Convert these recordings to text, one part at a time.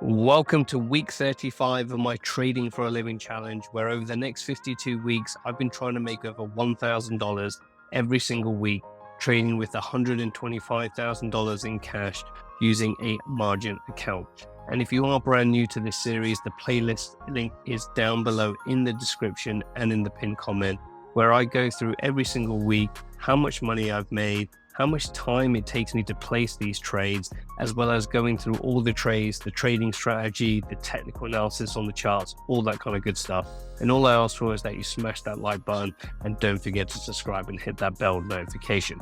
Welcome to week 35 of my Trading for a Living challenge, where over the next 52 weeks, I've been trying to make over $1,000 every single week, trading with $125,000 in cash using a margin account. And if you are brand new to this series, the playlist link is down below in the description and in the pinned comment, where I go through every single week how much money I've made, how much time it takes me to place these trades, as well as going through all the trades, the trading strategy, the technical analysis on the charts, all that kind of good stuff. And all I ask for is that you smash that like button and don't forget to subscribe and hit that bell notification.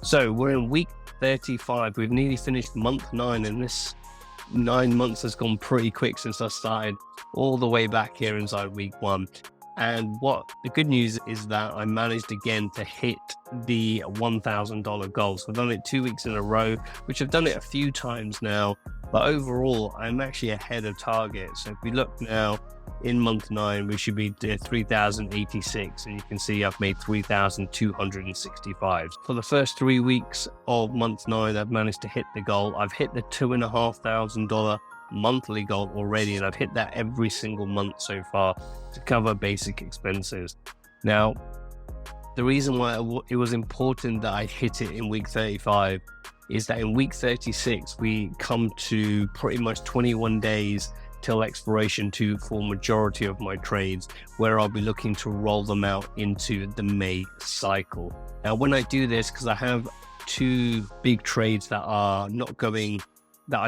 So we're in week 35. We've nearly finished month 9, and this 9 months has gone pretty quick since I started all the way back here inside week 1. And what the good news is that I managed again to hit the $1,000 goal. So I've done it 2 weeks in a row, which I've done it a few times now, but overall I'm actually ahead of target. So if we look now in month 9, we should be 3,086, and you can see I've made 3,265. For the first 3 weeks of month 9, I've managed to hit the goal. I've hit the $2,500 monthly goal already, and I've hit that every single month so far to cover basic expenses. Now, the reason why it was important that I hit it in week 35 is that in week 36 we come to pretty much 21 days till expiration for majority of my trades, where I'll be looking to roll them out into the May cycle. Now, when I do this, because I have 2 big trades that are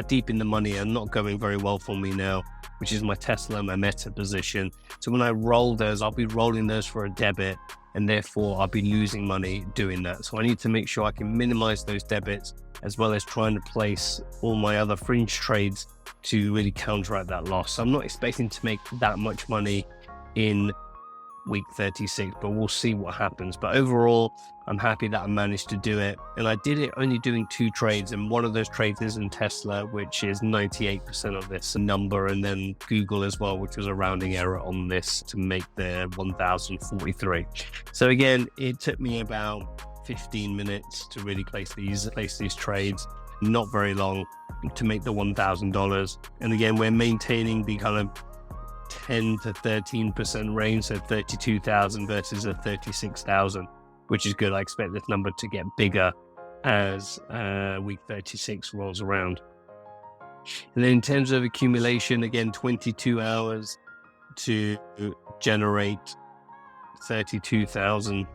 deep in the money and not going very well for me now, which is my Tesla and my Meta position. So when I roll those, I'll be rolling those for a debit, and therefore I'll be losing money doing that. So I need to make sure I can minimize those debits, as well as trying to place all my other fringe trades to really counteract that loss. So I'm not expecting to make that much money in week 36, but we'll see what happens. But overall, I'm happy that I managed to do it, and I did it only doing 2 trades, and one of those trades is in Tesla, which is 98% of this number, and then Google as well, which was a rounding error on this to make the 1,043. So again, it took me about 15 minutes to really place these trades, not very long, to make the $1,000. And again, we're maintaining the kind of 10 to 13% range, so 32,000 versus a 36,000, which is good. I expect this number to get bigger as week 36 rolls around. And then in terms of accumulation, again, 22 hours to generate 32,000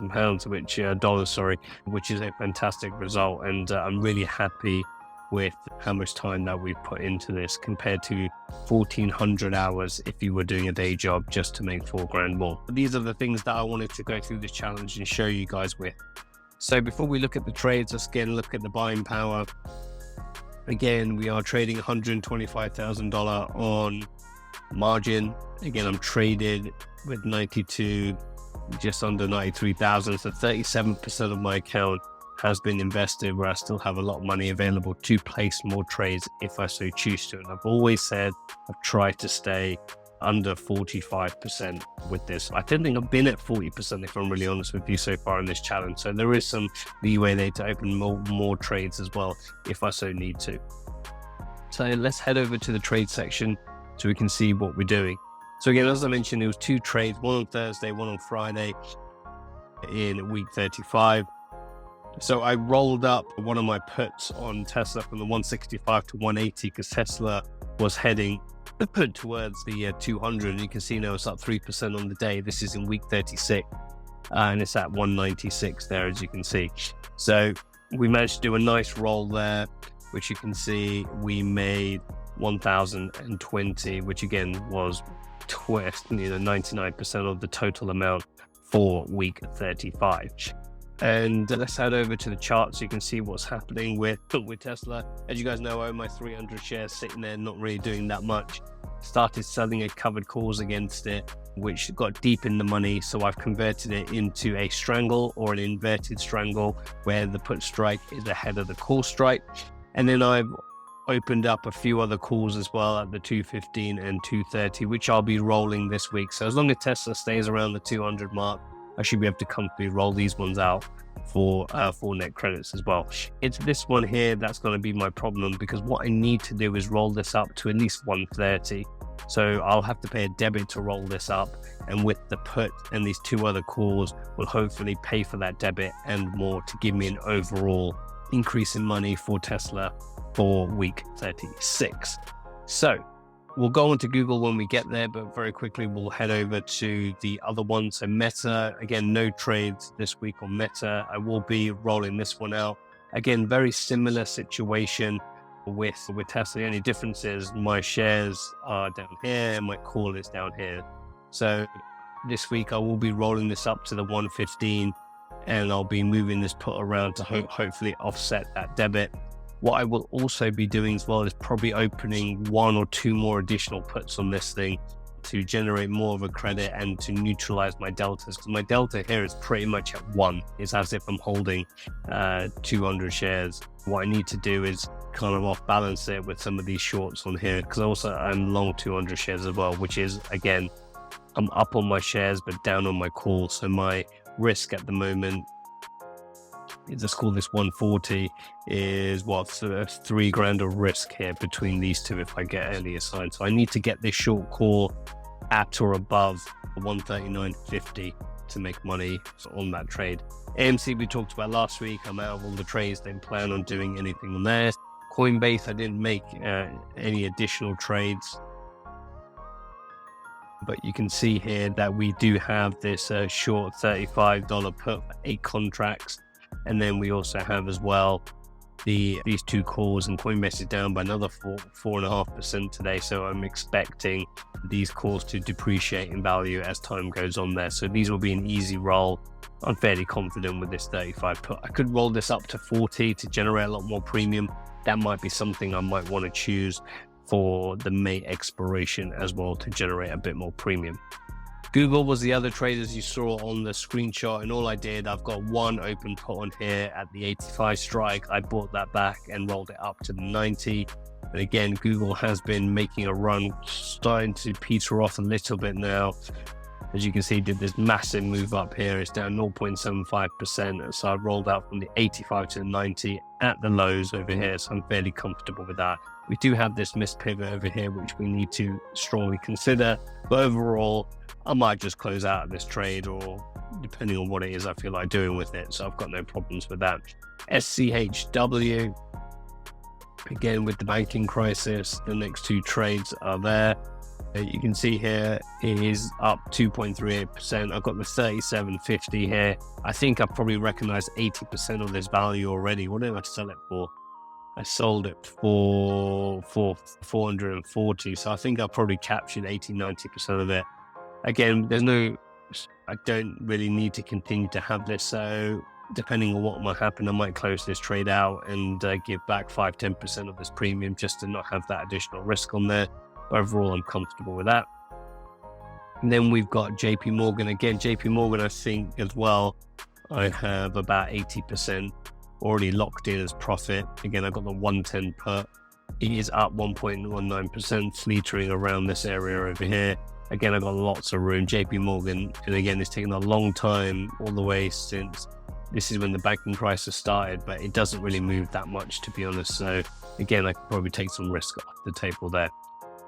pounds, which dollars, sorry, which is a fantastic result. And I'm really happy with how much time that we've put into this, compared to 1,400 hours if you were doing a day job just to make $4,000 more. These are the things that I wanted to go through this challenge and show you guys with. So before we look at the trades, let's again look at the buying power. Again, we are trading $125,000 on margin. Again, I'm traded with 92, just under 93,000, so 37% of my account has been invested, where I still have a lot of money available to place more trades if I so choose to. And I've always said I've tried to stay under 45% with this. I don't think I've been at 40%, if I'm really honest with you, so far in this challenge. So there is some leeway there to open more trades as well if I so need to. So let's head over to the trade section so we can see what we're doing. So again, as I mentioned, it was 2 trades, one on Thursday, one on Friday in week 35. So I rolled up one of my puts on Tesla from the 165 to 180, because Tesla was heading towards the 200, and you can see now it's up 3% on the day. This is in week 36, and it's at 196 there, as you can see. So we managed to do a nice roll there, which you can see we made 1,020, which again was 99% of the total amount for week 35. And let's head over to the chart so you can see what's happening with Tesla. As you guys know, I own my 300 shares sitting there, not really doing that much. Started selling a covered calls against it, which got deep in the money. So I've converted it into a strangle, or an inverted strangle, where the put strike is ahead of the call strike. And then I've opened up a few other calls as well at the 215 and 230, which I'll be rolling this week. So as long as Tesla stays around the 200 mark, I should be able to comfortably roll these ones out for net credits as well. It's this one here that's going to be my problem, because what I need to do is roll this up to at least 130. So I'll have to pay a debit to roll this up, and with the put and these two other calls will hopefully pay for that debit and more to give me an overall increase in money for Tesla for week 36. So we'll go on to Google when we get there, but very quickly we'll head over to the other one. So Meta, again, no trades this week on Meta. I will be rolling this one out. Again, very similar situation with Tesla. The only difference is my shares are down here and my call is down here. So this week I will be rolling this up to the 115, and I'll be moving this put around to hopefully offset that debit. What I will also be doing as well is probably opening 1 or 2 more additional puts on this thing to generate more of a credit and to neutralize my deltas, because my delta here is pretty much at 1. It's as if I'm holding 200 shares. What I need to do is kind of off balance it with some of these shorts on here, because also I'm long 200 shares as well, which is, again, I'm up on my shares but down on my call. So my risk at the moment, let's call this 140, is what, $3,000 of risk here between these two if I get early assigned. So I need to get this short call at or above 139.50 to make money on that trade. AMC we talked about last week. I'm out of all the trades. Didn't plan on doing anything on there. Coinbase, I didn't make any additional trades. But you can see here that we do have this short $35 put for 8 contracts. And then we also have as well these 2 calls, and Coinbase is down by another 4.5% today. So I'm expecting these calls to depreciate in value as time goes on there. So these will be an easy roll. I'm fairly confident with this 35 put. I could roll this up to 40 to generate a lot more premium. That might be something I might want to choose for the May expiration as well to generate a bit more premium. Google was the other trade, as you saw on the screenshot, and all I did, I've got 1 open put on here at the 85 strike. I bought that back and rolled it up to the 90. But again, Google has been making a run, starting to peter off a little bit now. As you can see, did this massive move up here. It's down 0.75%. So I rolled out from the 85 to the 90 at the lows over here. So I'm fairly comfortable with that. We do have this missed pivot over here, which we need to strongly consider. But overall, I might just close out of this trade, or depending on what it is I feel like doing with it. So I've got no problems with that. SCHW, again, with the banking crisis, the next 2 trades are there. You can see here it is up 2.38%. I've got the 37.50 here. I think I've probably recognized 80% of this value already. What did I sell it for? I sold it for 440. So I think I probably captured 80-90% of it. Again, I don't really need to continue to have this. So depending on what might happen, I might close this trade out and give back 5-10% of this premium just to not have that additional risk on there. But overall, I'm comfortable with that. And then we've got JP Morgan. Again, JP Morgan, I think as well, I have about 80% already locked in as profit. Again, I've got the 110 put. It is up 1.19%, fleetering around this area over here. Again, I've got lots of room. JP Morgan, and again, it's taken a long time, all the way since this is when the banking crisis started, but it doesn't really move that much, to be honest. So again, I could probably take some risk off the table there.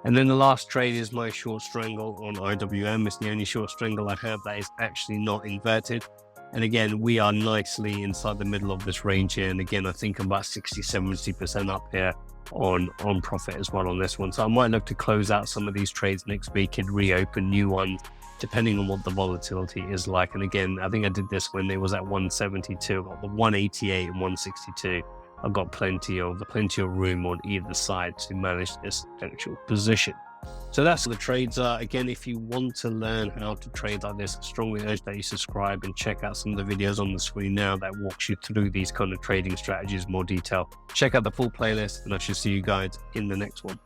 And then the last trade is my short strangle on IWM. It's the only short strangle I have that is actually not inverted. And again, we are nicely inside the middle of this range here. And again, I think I'm about 60-70% up here on profit as well on this one. So I might look to close out some of these trades next week and reopen new ones, depending on what the volatility is like. And again, I think I did this when it was at 172, got the 188 and 162. I've got plenty of room on either side to manage this potential position. So that's what the trades are. Again, if you want to learn how to trade like this, I strongly urge that you subscribe and check out some of the videos on the screen now that walks you through these kind of trading strategies in more detail. Check out the full playlist, and I shall see you guys in the next one.